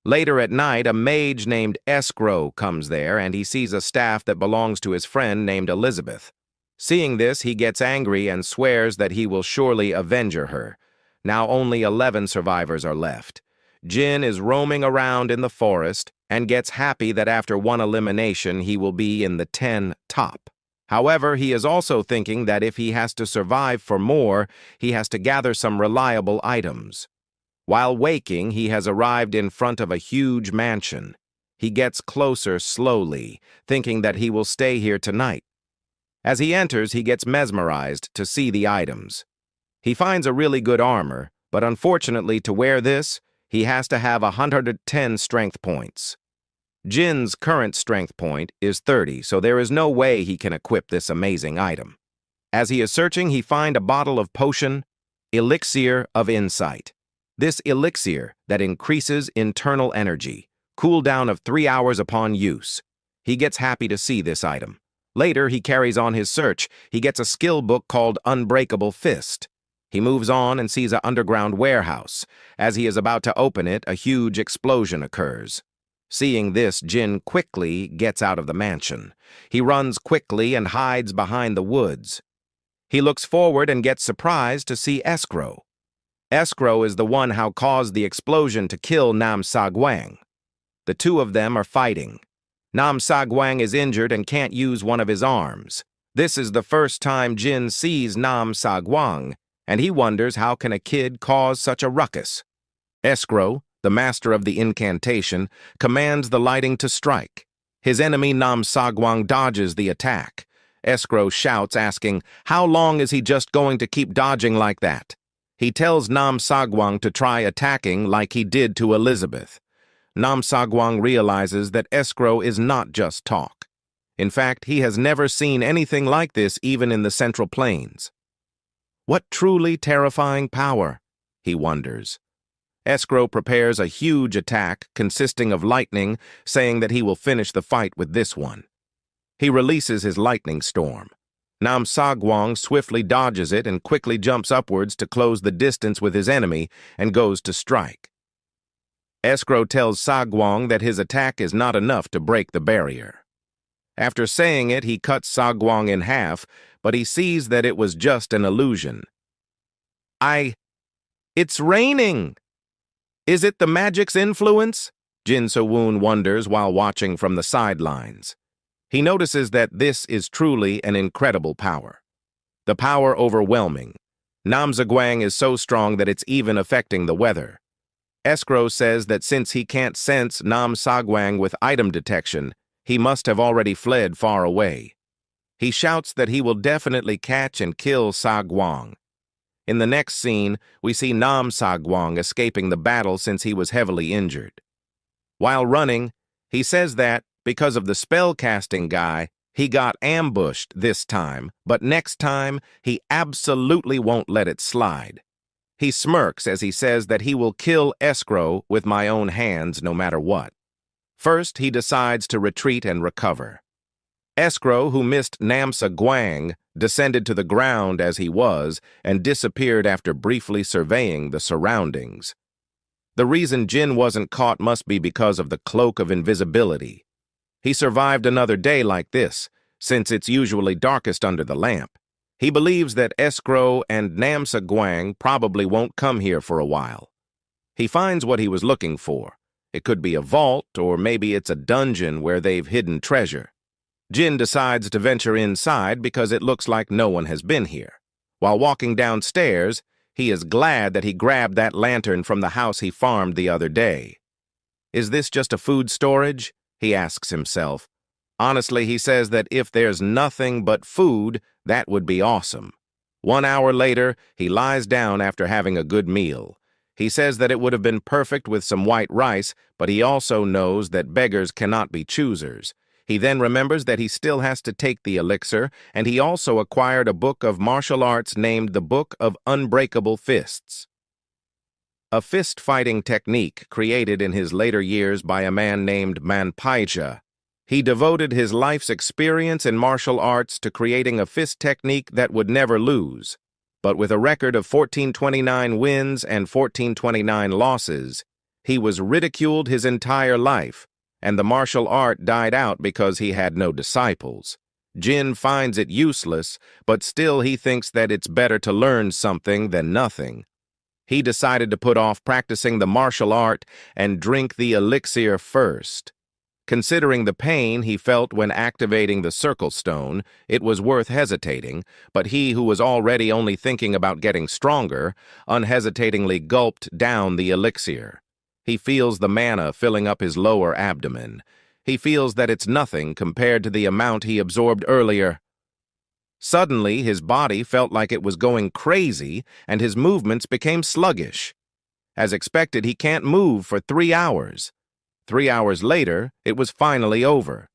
Later at night, a mage named Escrow comes there and he sees a staff that belongs to his friend named Elizabeth. Seeing this, he gets angry and swears that he will surely avenge her. Now only 11 survivors are left. Jin is roaming around in the forest and gets happy that after one elimination he will be in the 10 top. However, he is also thinking that if he has to survive for more, he has to gather some reliable items. While waking, he has arrived in front of a huge mansion. He gets closer slowly, thinking that he will stay here tonight. As he enters, he gets mesmerized to see the items. He finds a really good armor, but unfortunately to wear this, he has to have 110 strength points. Jin's current strength point is 30, so there is no way he can equip this amazing item. As he is searching, he finds a bottle of potion, Elixir of Insight. This elixir that increases internal energy, cooldown of 3 hours upon use. He gets happy to see this item. Later, he carries on his search. He gets a skill book called Unbreakable Fist. He moves on and sees an underground warehouse. As he is about to open it, a huge explosion occurs. Seeing this, Jin quickly gets out of the mansion. He runs quickly and hides behind the woods. He looks forward and gets surprised to see Escrow. Escrow is the one who caused the explosion to kill Nam Sa-gwang. The two of them are fighting. Nam Sa-gwang is injured and can't use one of his arms. This is the first time Jin sees Nam Sa-gwang, and he wonders how can a kid cause such a ruckus. Escrow, the master of the incantation, commands the lighting to strike. His enemy Nam Sa-gwang dodges the attack. Escrow shouts, asking, how long is he just going to keep dodging like that? He tells Nam Sa-gwang to try attacking like he did to Elizabeth. Nam Sa-gwang realizes that Escrow is not just talk. In fact, he has never seen anything like this even in the Central Plains. What truly terrifying power, he wonders. Escrow prepares a huge attack consisting of lightning, saying that he will finish the fight with this one. He releases his lightning storm. Nam Sa-gwang swiftly dodges it and quickly jumps upwards to close the distance with his enemy and goes to strike. Escrow tells Sa-gwang that his attack is not enough to break the barrier. After saying it, he cuts Sa-gwang in half, but he sees that it was just an illusion. It's raining! Is it the magic's influence? Jin So-woon wonders while watching from the sidelines. He notices that this is truly an incredible power. The power overwhelming. Nam Sa-gwang is so strong that it's even affecting the weather. Escrow says that since he can't sense Nam Sa-gwang with item detection, he must have already fled far away. He shouts that he will definitely catch and kill Sa-gwang. In the next scene, we see Nam Sa-gwang escaping the battle since he was heavily injured. While running, he says that, because of the spell-casting guy, he got ambushed this time, but next time, he absolutely won't let it slide. He smirks as he says that he will kill Escrow with my own hands no matter what. First, he decides to retreat and recover. Escrow, who missed Nam Sa-gwang, descended to the ground as he was and disappeared after briefly surveying the surroundings. The reason Jin wasn't caught must be because of the cloak of invisibility. He survived another day like this, since it's usually darkest under the lamp. He believes that Escrow and Nam Sa-gwang probably won't come here for a while. He finds what he was looking for. It could be a vault, or maybe it's a dungeon where they've hidden treasure. Jin decides to venture inside because it looks like no one has been here. While walking downstairs, he is glad that he grabbed that lantern from the house he farmed the other day. Is this just a food storage? He asks himself. Honestly, he says that if there's nothing but food, that would be awesome. 1 hour later, he lies down after having a good meal. He says that it would have been perfect with some white rice, but he also knows that beggars cannot be choosers. He then remembers that he still has to take the elixir, and he also acquired a book of martial arts named the Book of Unbreakable Fists. A fist-fighting technique created in his later years by a man named Manhwa. He devoted his life's experience in martial arts to creating a fist technique that would never lose. But with a record of 1429 wins and 1429 losses, he was ridiculed his entire life, and the martial art died out because he had no disciples. Jin finds it useless, but still he thinks that it's better to learn something than nothing. He decided to put off practicing the martial art and drink the elixir first. Considering the pain he felt when activating the circle stone, it was worth hesitating, but he who was already only thinking about getting stronger, unhesitatingly gulped down the elixir. He feels the mana filling up his lower abdomen. He feels that it's nothing compared to the amount he absorbed earlier. Suddenly, his body felt like it was going crazy, and his movements became sluggish. As expected, he can't move for 3 hours. 3 hours later, it was finally over.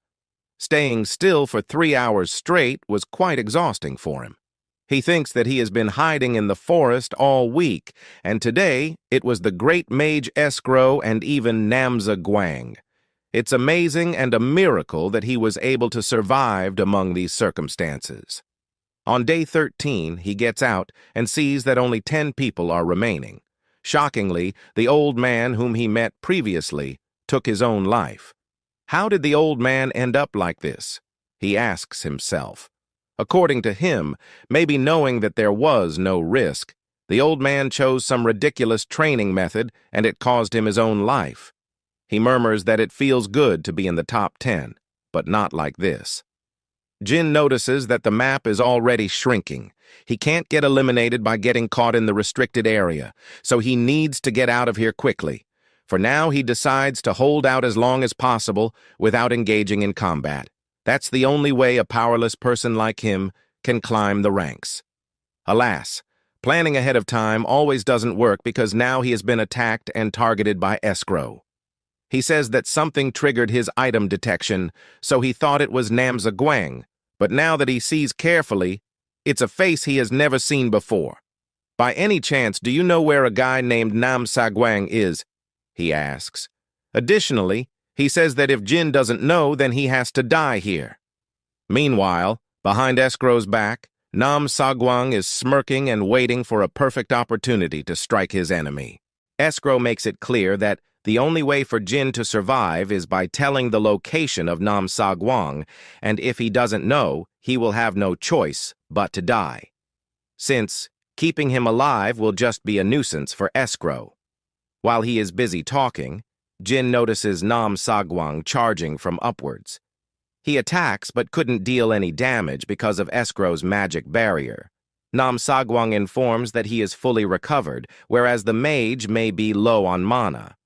Staying still for 3 hours straight was quite exhausting for him. He thinks that he has been hiding in the forest all week, and today it was the great mage Escrow and even Nam Sa-gwang. It's amazing and a miracle that he was able to survive among these circumstances. On day 13, he gets out and sees that only 10 people are remaining. Shockingly, the old man whom he met previously took his own life. How did the old man end up like this? He asks himself. According to him, maybe knowing that there was no risk, the old man chose some ridiculous training method and it caused him his own life. He murmurs that it feels good to be in the top 10, but not like this. Jin notices that the map is already shrinking. He can't get eliminated by getting caught in the restricted area, so he needs to get out of here quickly. For now, he decides to hold out as long as possible without engaging in combat. That's the only way a powerless person like him can climb the ranks. Alas, planning ahead of time always doesn't work because now he has been attacked and targeted by escrow. He says that something triggered his item detection, so he thought it was Nam Guang, but now that he sees carefully, it's a face he has never seen before. By any chance, do you know where a guy named Nam Guang is? He asks. Additionally, he says that if Jin doesn't know, then he has to die here. Meanwhile, behind escrow's back, Nam Guang is smirking and waiting for a perfect opportunity to strike his enemy. Escrow makes it clear that the only way for Jin to survive is by telling the location of Nam Guang, and if he doesn't know, he will have no choice but to die. Since keeping him alive will just be a nuisance for escrow. While he is busy talking, Jin notices Nam Guang charging from upwards. He attacks but couldn't deal any damage because of escrow's magic barrier. Nam Guang informs that he is fully recovered, whereas the mage may be low on mana.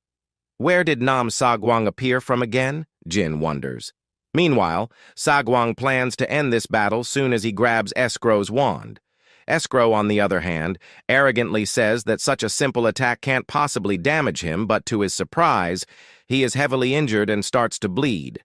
Where did Nam Guang appear from again? Jin wonders. Meanwhile, Guang plans to end this battle soon as he grabs escrow's wand. Escrow, on the other hand, arrogantly says that such a simple attack can't possibly damage him, but to his surprise, he is heavily injured and starts to bleed.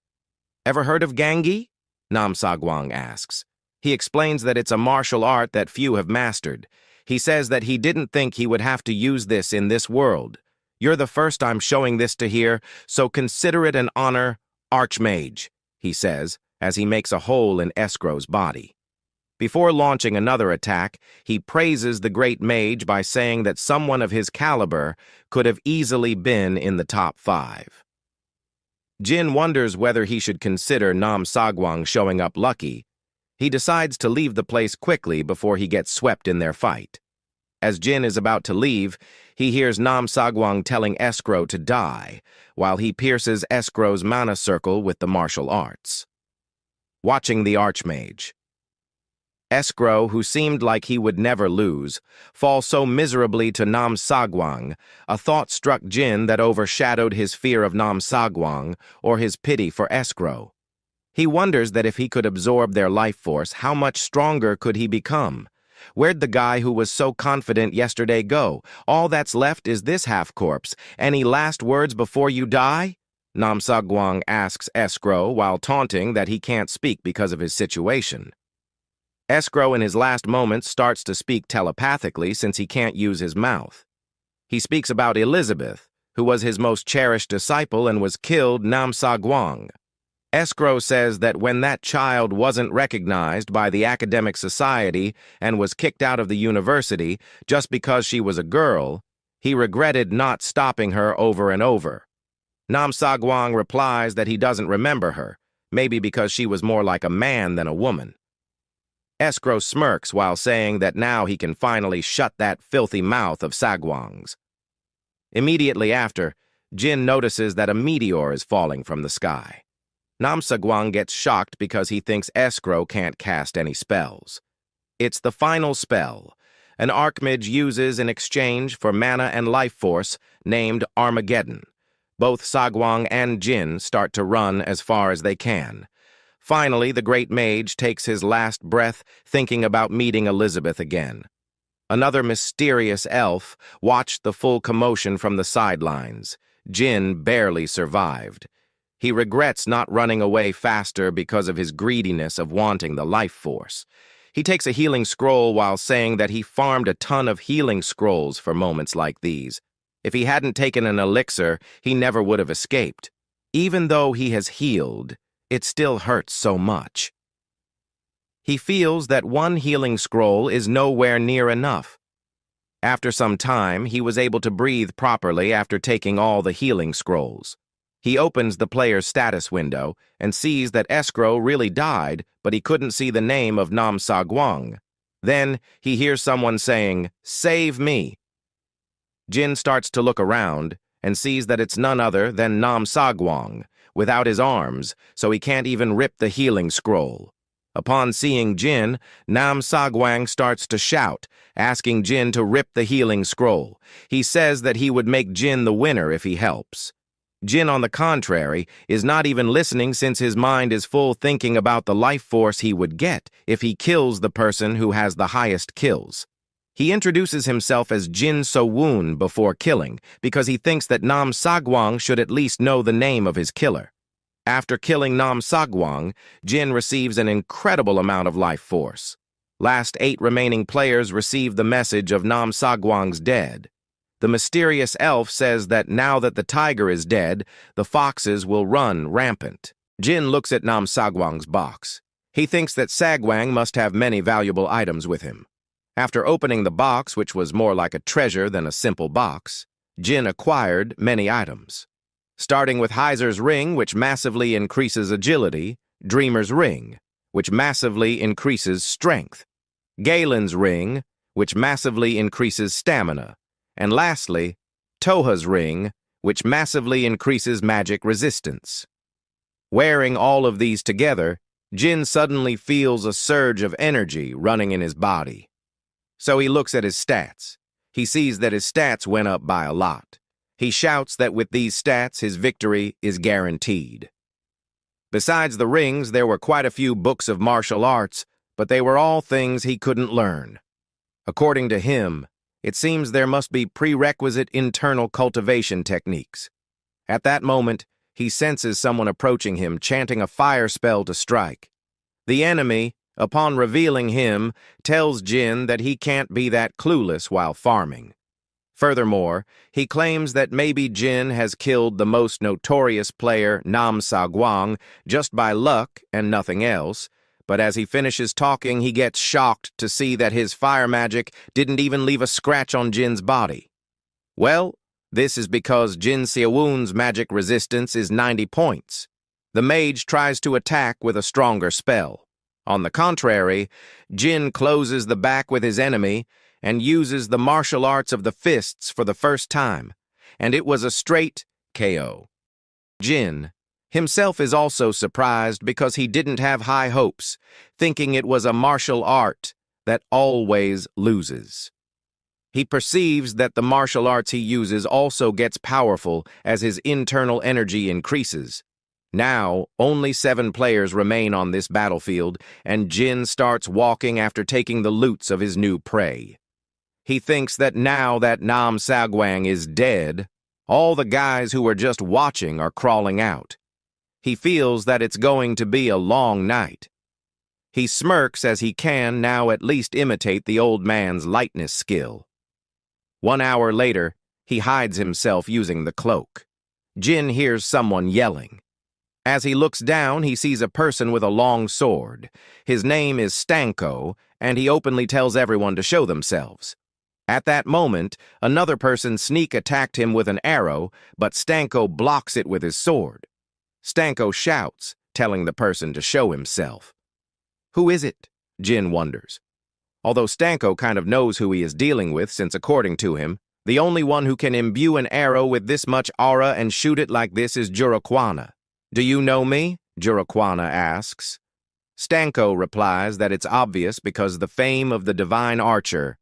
Ever heard of Gangi? Nam Guang asks. He explains that it's a martial art that few have mastered. He says that he didn't think he would have to use this in this world. You're the first I'm showing this to here, so consider it an honor, Archmage, he says, as he makes a hole in escrow's body. Before launching another attack, he praises the great mage by saying that someone of his caliber could have easily been in the top 5. Jin wonders whether he should consider Nam Guang showing up lucky. He decides to leave the place quickly before he gets swept in their fight. As Jin is about to leave, he hears Nam Guang telling escrow to die, while he pierces escrow's mana circle with the martial arts. Watching the Archmage. Escrow, who seemed like he would never lose, falls so miserably to Nam Guang, a thought struck Jin that overshadowed his fear of Nam Guang or his pity for escrow. He wonders that if he could absorb their life force, how much stronger could he become? Where'd the guy who was so confident yesterday go? All that's left is this half-corpse. Any last words before you die? Nam Guang asks escrow while taunting that he can't speak because of his situation. Escrow in his last moments starts to speak telepathically since he can't use his mouth. He speaks about Elizabeth, who was his most cherished disciple and was killed Nam Guang. Escrow says that when that child wasn't recognized by the academic society and was kicked out of the university just because she was a girl, he regretted not stopping her over and over. Nam Guang replies that he doesn't remember her, maybe because she was more like a man than a woman. Escrow smirks while saying that now he can finally shut that filthy mouth of Guang's. Immediately after, Jin notices that a meteor is falling from the sky. Nam Guang gets shocked because he thinks escrow can't cast any spells. It's the final spell, an Archmage uses in exchange for mana and life force named Armageddon. Both Guang and Jin start to run as far as they can. Finally, the great mage takes his last breath thinking about meeting Elizabeth again. Another mysterious elf watched the full commotion from the sidelines. Jin barely survived. He regrets not running away faster because of his greediness of wanting the life force. He takes a healing scroll while saying that he farmed a ton of healing scrolls for moments like these. If he hadn't taken an elixir, he never would have escaped. Even though he has healed, it still hurts so much. He feels that one healing scroll is nowhere near enough. After some time, he was able to breathe properly after taking all the healing scrolls. He opens the player's status window and sees that Escrow really died, but he couldn't see the name of Nam Sa-guang. Then he hears someone saying, "Save me." Jin starts to look around and sees that it's none other than Nam Sa-guang, without his arms, so he can't even rip the healing scroll. Upon seeing Jin, Nam Sa-guang starts to shout, asking Jin to rip the healing scroll. He says that he would make Jin the winner if he helps. Jin, on the contrary, is not even listening since his mind is full thinking about the life force he would get if he kills the person who has the highest kills. He introduces himself as Jin So-woon before killing because he thinks that Nam Sa-guang should at least know the name of his killer. After killing Nam Sa-guang, Jin receives an incredible amount of life force. Last 8 remaining players receive the message of Nam Sa-guang's dead. The mysterious elf says that now that the tiger is dead, the foxes will run rampant. Jin looks at Nam Sa-guang's box. He thinks that Sa-guang must have many valuable items with him. After opening the box, which was more like a treasure than a simple box, Jin acquired many items. Starting with Heiser's ring, which massively increases agility, Dreamer's ring, which massively increases strength, Galen's ring, which massively increases stamina, and lastly, Toha's ring, which massively increases magic resistance. Wearing all of these together, Jin suddenly feels a surge of energy running in his body. So he looks at his stats. He sees that his stats went up by a lot. He shouts that with these stats, his victory is guaranteed. Besides the rings, there were quite a few books of martial arts, but they were all things he couldn't learn. According to him, it seems there must be prerequisite internal cultivation techniques. At that moment, he senses someone approaching him, chanting a fire spell to strike. The enemy, upon revealing him, tells Jin that he can't be that clueless while farming. Furthermore, he claims that maybe Jin has killed the most notorious player, Nam Sa-guang, just by luck and nothing else, but as he finishes talking, he gets shocked to see that his fire magic didn't even leave a scratch on Jin's body. Well, this is because Jin So-woon's magic resistance is 90 points. The mage tries to attack with a stronger spell. On the contrary, Jin closes the back with his enemy and uses the martial arts of the fists for the first time, and it was a straight KO. Jin himself is also surprised because he didn't have high hopes, thinking it was a martial art that always loses. He perceives that the martial arts he uses also gets powerful as his internal energy increases. Now, only 7 players remain on this battlefield, and Jin starts walking after taking the loots of his new prey. He thinks that now that Nam Sa-guang is dead, all the guys who were just watching are crawling out. He feels that it's going to be a long night. He smirks as he can now at least imitate the old man's lightness skill. 1 hour later, he hides himself using the cloak. Jin hears someone yelling. As he looks down, he sees a person with a long sword. His name is Stanko, and he openly tells everyone to show themselves. At that moment, another person sneak attacked him with an arrow, but Stanko blocks it with his sword. Stanko shouts, telling the person to show himself. Who is it? Jin wonders. Although Stanko kind of knows who he is dealing with, since according to him, the only one who can imbue an arrow with this much aura and shoot it like this is Jurakwana. Do you know me? Jurakwana asks. Stanko replies that it's obvious because the fame of the divine archer,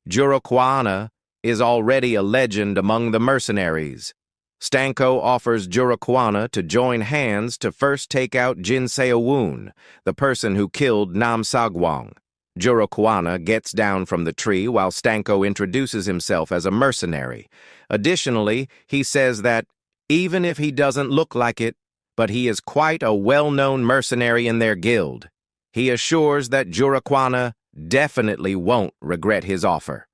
Jurakwana, is already a legend among the mercenaries. Stanko offers Jurakwana to join hands to first take out Jin So-woon, the person who killed Nam Sa-guang. Jurakwana gets down from the tree while Stanko introduces himself as a mercenary. Additionally, he says that, even if he doesn't look like it, but he is quite a well-known mercenary in their guild. He assures that Jurakwana definitely won't regret his offer.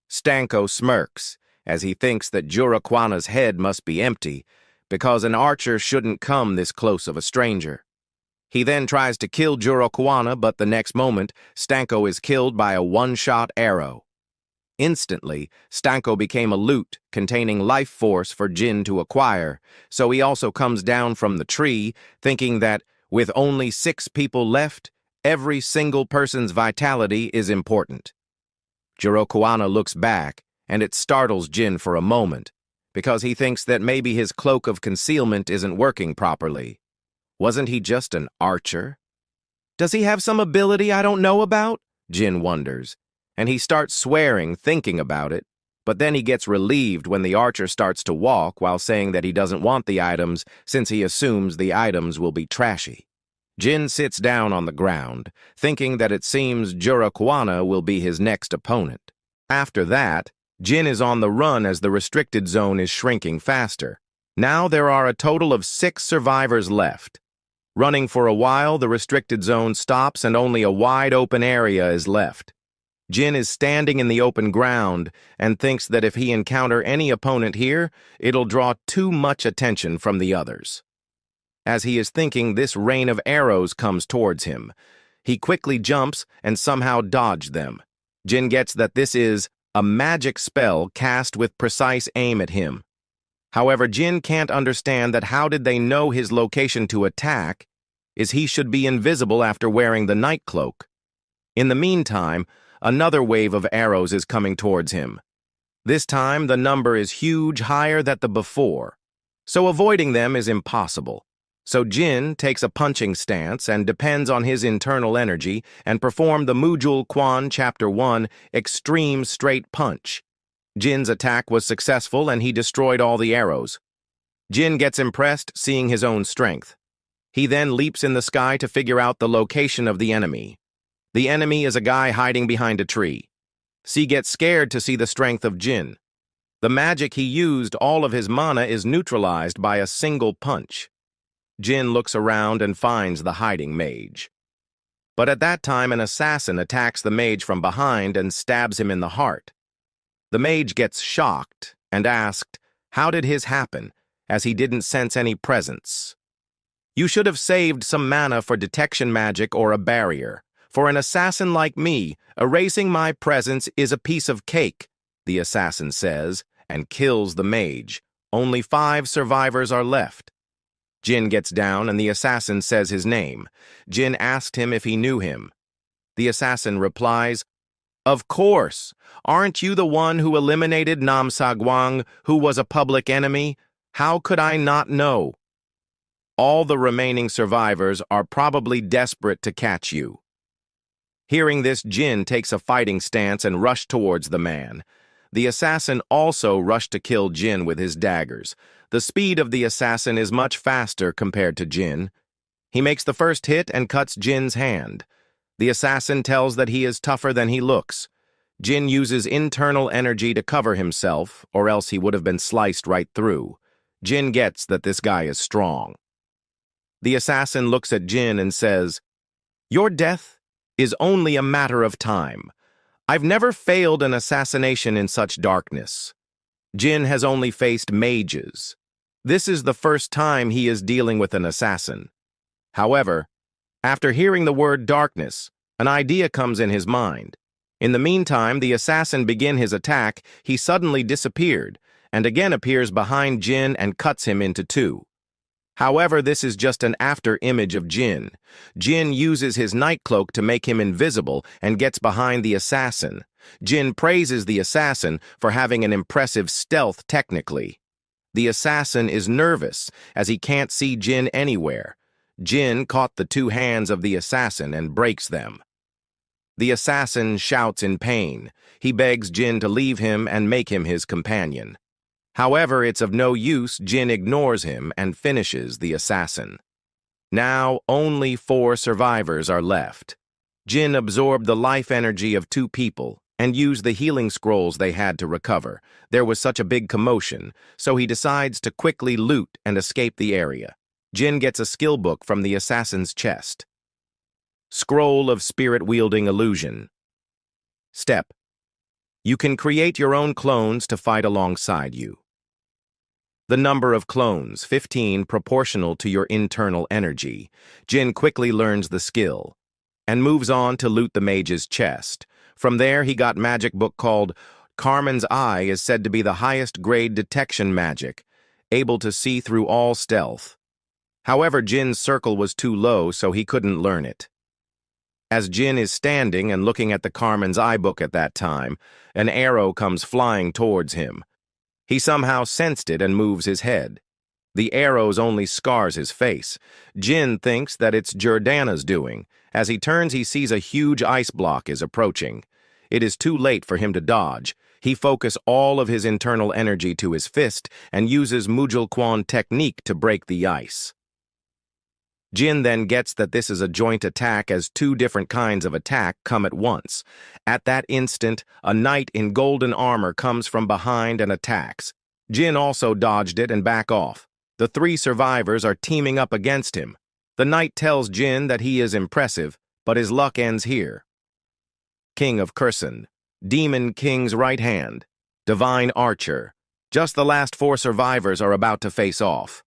Stanko smirks, as he thinks that Jurakwana's head must be empty, because an archer shouldn't come this close of a stranger. He then tries to kill Jurokuana, but the next moment, Stanko is killed by a one-shot arrow. Instantly, Stanko became a loot containing life force for Jin to acquire, so he also comes down from the tree, thinking that, with only 6 people left, every single person's vitality is important. Jurokuana looks back, and it startles Jin for a moment, because he thinks that maybe his cloak of concealment isn't working properly. Wasn't he just an archer? Does he have some ability I don't know about? Jin wonders, and he starts swearing, thinking about it, but then he gets relieved when the archer starts to walk while saying that he doesn't want the items since he assumes the items will be trashy. Jin sits down on the ground, thinking that it seems Jurokuana will be his next opponent. After that, Jin is on the run as the restricted zone is shrinking faster. Now there are a total of 6 survivors left. Running for a while, the restricted zone stops and only a wide open area is left. Jin is standing in the open ground and thinks that if he encounter any opponent here, it'll draw too much attention from the others. As he is thinking, this rain of arrows comes towards him. He quickly jumps and somehow dodges them. Jin gets that this is a magic spell cast with precise aim at him. However, Jin can't understand that how did they know his location to attack is he should be invisible after wearing the night cloak. In the meantime, another wave of arrows is coming towards him. This time, the number is huge, higher than the before, so avoiding them is impossible. So Jin takes a punching stance and depends on his internal energy and perform the Mujul Quan Chapter 1 Extreme Straight Punch. Jin's attack was successful and he destroyed all the arrows. Jin gets impressed seeing his own strength. He then leaps in the sky to figure out the location of the enemy. The enemy is a guy hiding behind a tree. C gets scared to see the strength of Jin. The magic he used, all of his mana, is neutralized by a single punch. Jin looks around and finds the hiding mage. But at that time, an assassin attacks the mage from behind and stabs him in the heart. The mage gets shocked and asked, how did his happen, as he didn't sense any presence. You should have saved some mana for detection magic or a barrier. For an assassin like me, erasing my presence is a piece of cake, the assassin says, and kills the mage. Only 5 survivors are left. Jin gets down and the assassin says his name. Jin asked him if he knew him. The assassin replies, of course. Aren't you the one who eliminated Nam Sagwang, who was a public enemy? How could I not know? All the remaining survivors are probably desperate to catch you. Hearing this, Jin takes a fighting stance and rushed towards the man. The assassin also rushed to kill Jin with his daggers. The speed of the assassin is much faster compared to Jin. He makes the first hit and cuts Jin's hand. The assassin tells that he is tougher than he looks. Jin uses internal energy to cover himself, or else he would have been sliced right through. Jin gets that this guy is strong. The assassin looks at Jin and says, your death is only a matter of time. I've never failed an assassination in such darkness. Jin has only faced mages. This is the first time he is dealing with an assassin. However, after hearing the word darkness, an idea comes in his mind. In the meantime, the assassin began his attack. He suddenly disappeared, and again appears behind Jin and cuts him into 2. However, this is just an after image of Jin. Jin uses his night cloak to make him invisible and gets behind the assassin. Jin praises the assassin for having an impressive stealth technically. The assassin is nervous as he can't see Jin anywhere. Jin caught the 2 hands of the assassin and breaks them. The assassin shouts in pain. He begs Jin to leave him and make him his companion. However, it's of no use. Jin ignores him and finishes the assassin. Now, only 4 survivors are left. Jin absorbed the life energy of 2 people and used the healing scrolls they had to recover. There was such a big commotion, so he decides to quickly loot and escape the area. Jin gets a skill book from the assassin's chest. Scroll of Spirit-Wielding Illusion. Step: you can create your own clones to fight alongside you. The number of clones, 15, proportional to your internal energy. Jin quickly learns the skill and moves on to loot the mage's chest. From there, he got magic book called Carmen's Eye is said to be the highest grade detection magic, able to see through all stealth. However, Jin's circle was too low, so he couldn't learn it. As Jin is standing and looking at the Carmen's Eye book at that time, an arrow comes flying towards him. He somehow sensed it and moves his head. The arrows only scars his face. Jin thinks that it's Jordana's doing. As he turns, he sees a huge ice block is approaching. It is too late for him to dodge. He focuses all of his internal energy to his fist and uses Mujal Quan technique to break the ice. Jin then gets that this is a joint attack as two different kinds of attack come at once. At that instant, a knight in golden armor comes from behind and attacks. Jin also dodged it and back off. The three survivors are teaming up against him. The knight tells Jin that he is impressive, but his luck ends here. King of Kursan, Demon King's right hand, Divine Archer. Just the last four survivors are about to face off.